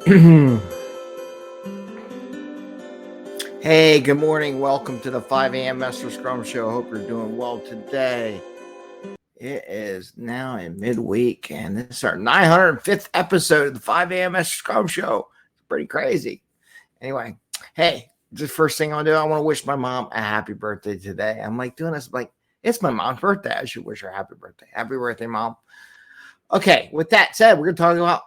Hey, good morning. Welcome to the 5 a.m. Mester Scrum Show. Hope you're doing well today. It is now in midweek, and this is our 905th episode of the 5 a.m. Mester Scrum Show. It's pretty crazy. Anyway, hey, the first thing I want to do, I want to wish my mom a happy birthday today. I'm like doing this, like, it's my mom's birthday. I should wish her a happy birthday. Happy birthday, Mom. Okay, with that said, we're going to talk about,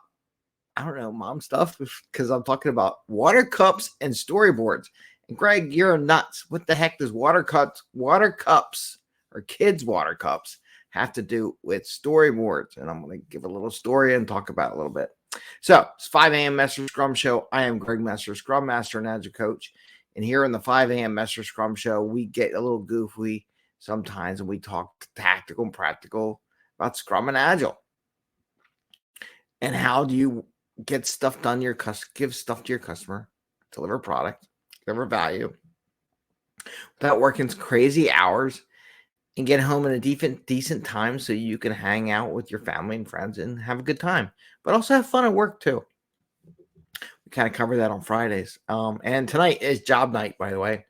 I don't know, mom stuff, because I'm talking about water cups and storyboards. And Greg, you're nuts. What the heck does water cups, or kids' water cups have to do with storyboards? And I'm going to give a little story and talk about it a little bit. So it's 5 a.m. Mester Scrum Show. I am Greg Mester, Scrum Master and Agile Coach. And here in the 5 a.m. Mester Scrum Show, we get a little goofy sometimes, and we talk tactical and practical about Scrum and Agile. And how do you get stuff done, give stuff to your customer, deliver product, deliver value, without working crazy hours, and get home in a decent time so you can hang out with your family and friends and have a good time, but also have fun at work too. We kind of cover that on Fridays. And tonight is job night, by the way.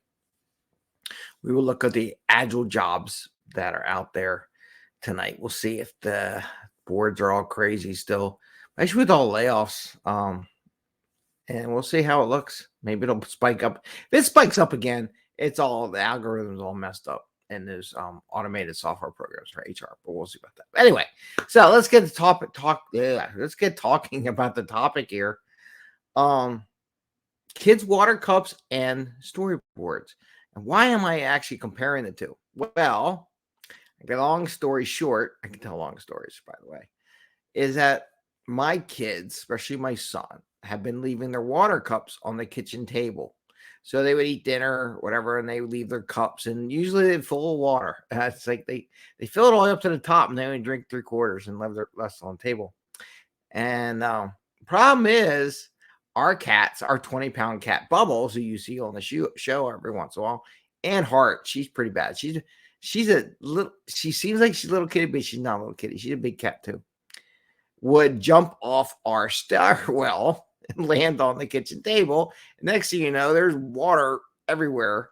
We will look at the agile jobs that are out there tonight. We'll see if the boards are all crazy still, especially with all layoffs. And we'll see how it looks. Maybe it'll spike up. If it spikes up again, it's all the algorithms all messed up, and there's automated software programs for HR. But we'll see about that. Anyway, so let's get the let's get talking about the topic here. Kids' water cups and storyboards. And why am I actually comparing the two? Well, a long story short, I can tell long stories, by the way, is that my kids, especially my son, have been leaving their water cups on the kitchen table. So they would eat dinner or whatever, and they would leave their cups, and usually they're full of water. It's like they fill it all up to the top, and they only drink 3/4 and leave the rest on the table. And problem is, our cats, our 20-pound cat Bubbles, who you see on the show every once in a while, and Heart, she's pretty bad. She seems like she's a little kitty, but she's not a little kitty. She's a big cat too. Would jump off our stairwell and land on the kitchen table. Next thing you know, there's water everywhere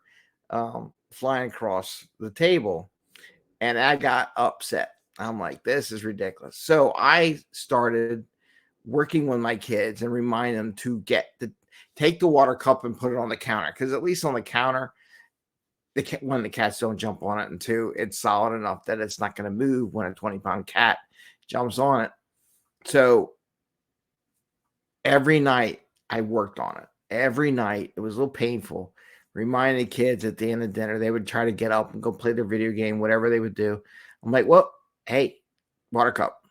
flying across the table. And I got upset. I'm like, this is ridiculous. So I started working with my kids and remind them to take the water cup and put it on the counter. Because at least on the counter, when the cats don't jump on it, and two, it's solid enough that it's not going to move when a 20-pound cat jumps on it. So every night I worked on it. Every night it was a little painful. Reminding the kids at the end of dinner, they would try to get up and go play their video game, whatever they would do. I'm like, well, hey, water cup.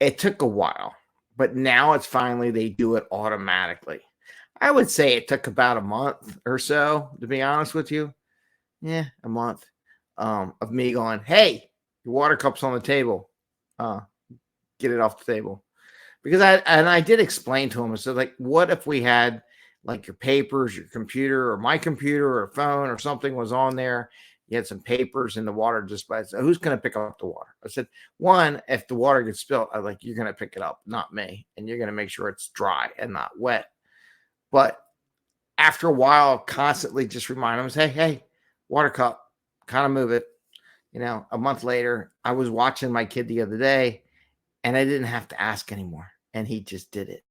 It took a while, but now it's finally, they do it automatically. I would say it took about a month or so, to be honest with you. Yeah, a month of me going, hey, your water cup's on the table. Get it off the table. Because I did explain to him, I said, like, what if we had like your papers, your computer, or my computer, or a phone, or something was on there. You had some papers in the water just by itself. Who's going to pick up the water? I said, one, if the water gets spilled, I like, you're going to pick it up, not me. And you're going to make sure it's dry and not wet. But after a while, constantly just remind them, say, hey, water cup, kind of move it. You know, a month later, I was watching my kid the other day, and I didn't have to ask anymore. And he just did it.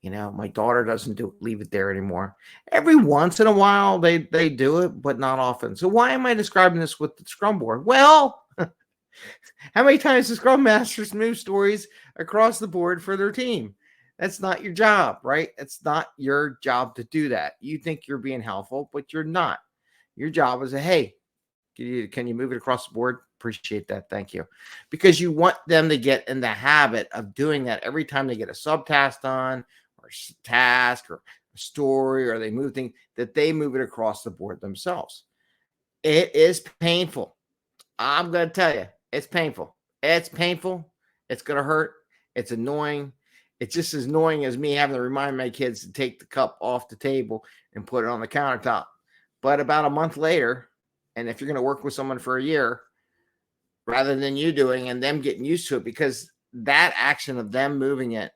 You know, my daughter doesn't leave it there anymore. Every once in a while, they do it, but not often. So why am I describing this with the Scrum board? Well, how many times do Scrum Masters move stories across the board for their team? That's not your job, right? It's not your job to do that. You think you're being helpful, but you're not. Your job is, hey, can you move it across the board? Appreciate that. Thank you. Because you want them to get in the habit of doing that every time they get a subtask done, or a task, or a story, or they move things, that they move it across the board themselves. It is painful. I'm going to tell you, it's painful. It's painful. It's going to hurt. It's annoying. It's just as annoying as me having to remind my kids to take the cup off the table and put it on the countertop. But about a month later, and if you're going to work with someone for a year, rather than you doing and them getting used to it, because that action of them moving it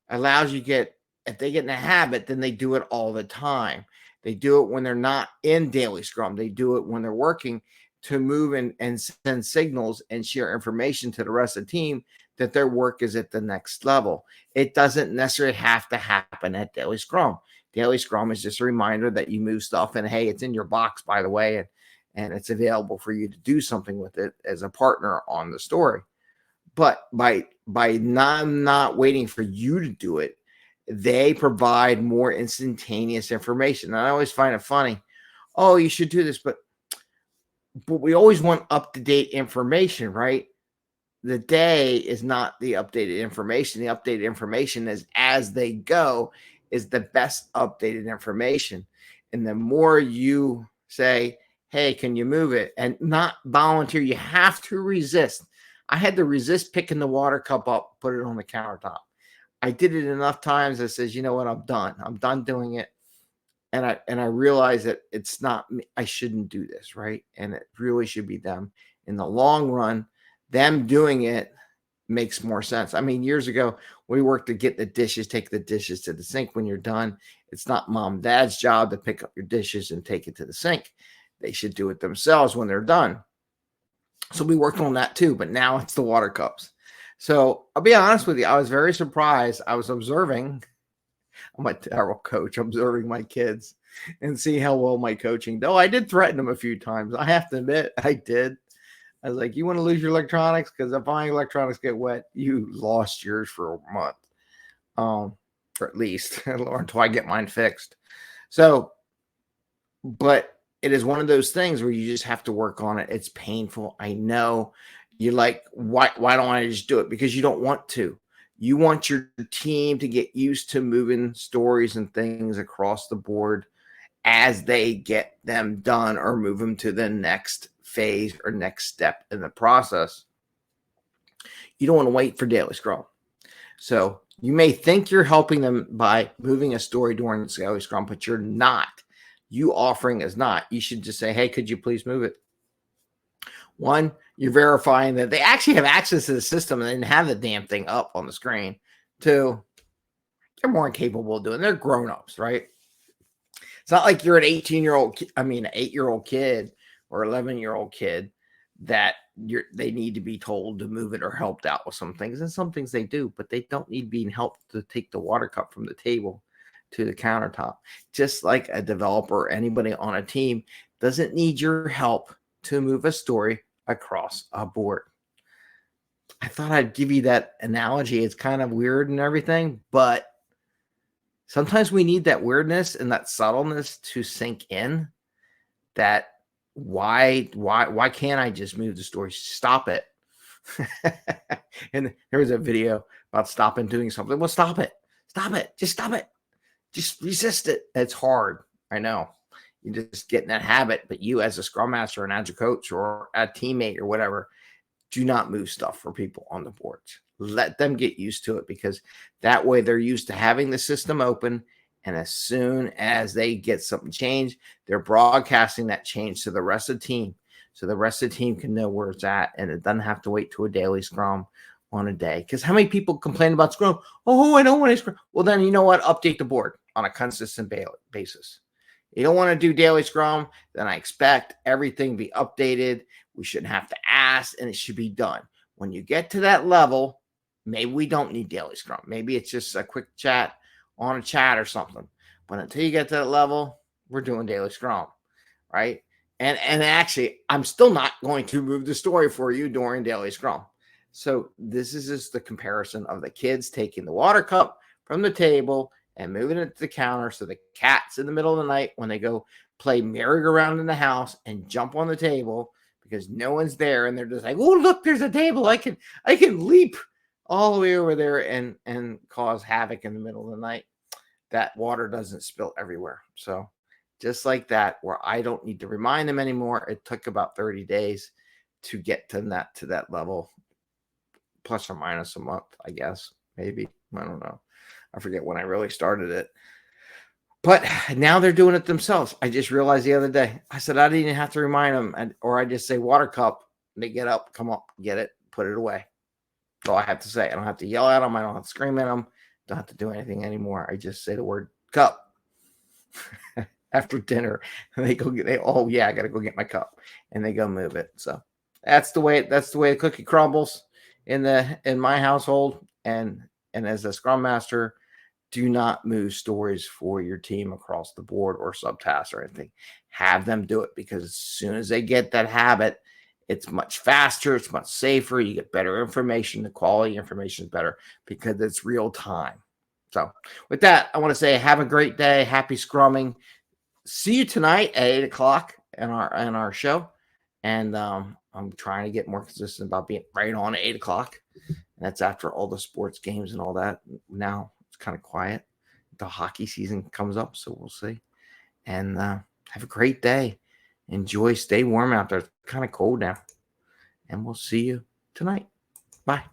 allows you to get if they get in a habit, then they do it all the time. They do it when they're not in daily scrum. They do it when they're working to move and send signals and share information to the rest of the team that their work is at the next level. It doesn't necessarily have to happen at daily scrum. Daily scrum is just a reminder that you move stuff and, hey, it's in your box, by the way, and it's available for you to do something with it as a partner on the story. But by not waiting for you to do it, they provide more instantaneous information. And I always find it funny. Oh, you should do this, but we always want up-to-date information, right? The day is not the updated information. The updated information is as they go is the best updated information. And the more you say, hey, can you move it? And not volunteer, you have to resist. I had to resist picking the water cup up, put it on the countertop. I did it enough times that says, you know what, I'm done. I'm done doing it. And I realized that it's not me. I shouldn't do this, right? And it really should be them. In the long run, them doing it makes more sense. I mean, years ago, we worked to get the dishes, take the dishes to the sink when you're done. It's not mom and dad's job to pick up your dishes and take it to the sink. They should do it themselves when they're done. So we worked on that too, but now it's the water cups. So I'll be honest with you. I was very surprised. I was observing. I'm a terrible coach, observing my kids and see how well my coaching. Though I did threaten them a few times. I have to admit, I did. I was like, you want to lose your electronics? Because if my electronics get wet, you lost yours for a month. Or at least, or until I get mine fixed. So, but it is one of those things where you just have to work on it. It's painful. I know. You're like, why don't I just do it? Because you don't want to. You want your team to get used to moving stories and things across the board as they get them done or move them to the next phase or next step in the process. You don't want to wait for daily scrum. So you may think you're helping them by moving a story during daily scrum, but you're not. You offering is not. You should just say, hey, could you please move it? One, you're verifying that they actually have access to the system and they didn't have the damn thing up on the screen. Two, they're more capable of doing it. They're grown-ups, right? It's not like you're an 18-year-old, an 8-year-old kid or 11-year-old kid that they need to be told to move it or helped out with some things. And some things they do, but they don't need being helped to take the water cup from the table to the countertop. Just like a developer or anybody on a team doesn't need your help to move a story across a board. I thought I'd give you that analogy. It's kind of weird and everything, but sometimes we need that weirdness and that subtleness to sink in. That why can't I just move the story? Stop it. And there was a video about stopping doing something. Well, stop it. Just stop it. Just resist it. It's hard. I know. You just get in that habit, but you as a scrum master, an agile coach, or a teammate or whatever, do not move stuff for people on the boards. Let them get used to it, because that way they're used to having the system open. And as soon as they get something changed, they're broadcasting that change to the rest of the team. So the rest of the team can know where it's at, and it doesn't have to wait to a daily scrum on a day. Because how many people complain about scrum? Oh, I don't want to scrum. Well, then you know what? Update the board on a consistent basis. You don't want to do daily scrum, then I expect everything to be updated. We shouldn't have to ask, and it should be done. When you get to that level, maybe we don't need daily scrum. Maybe it's just a quick chat on a chat or something. But until you get to that level, we're doing daily scrum, right? And actually, I'm still not going to move the story for you during daily scrum. So this is just the comparison of the kids taking the water cup from the table and moving it to the counter, so the cat's in the middle of the night when they go play merry-go-round in the house and jump on the table because no one's there, and they're just like, oh, look, there's a table. I can leap all the way over there and cause havoc in the middle of the night. That water doesn't spill everywhere. So just like that, where I don't need to remind them anymore. It took about 30 days to get to that level, plus or minus a month, I guess, maybe. I don't know. I forget when I really started it. But now they're doing it themselves. I just realized the other day. I said I didn't even have to remind them, or I just say water cup. They get up, come up, get it, put it away. That's all I have to say. I don't have to yell at them. I don't have to scream at them. don't have to do anything anymore. I just say the word cup after dinner, and they go get. Oh yeah, I got to go get my cup, and they go move it. So that's the way the cookie crumbles in my household. And as a Scrum Master, do not move stories for your team across the board or subtasks or anything. Have them do it, because as soon as they get that habit, it's much faster, it's much safer. You get better information. The quality information is better because it's real time. So with that, I want to say have a great day. Happy scrumming. See you tonight at 8:00 in our show. And I'm trying to get more consistent about being right on at 8:00. And that's after all the sports games and all that. Now it's kind of quiet. The hockey season comes up, so we'll see. And have a great day. Enjoy. Stay warm out there. It's kind of cold now. And we'll see you tonight. Bye.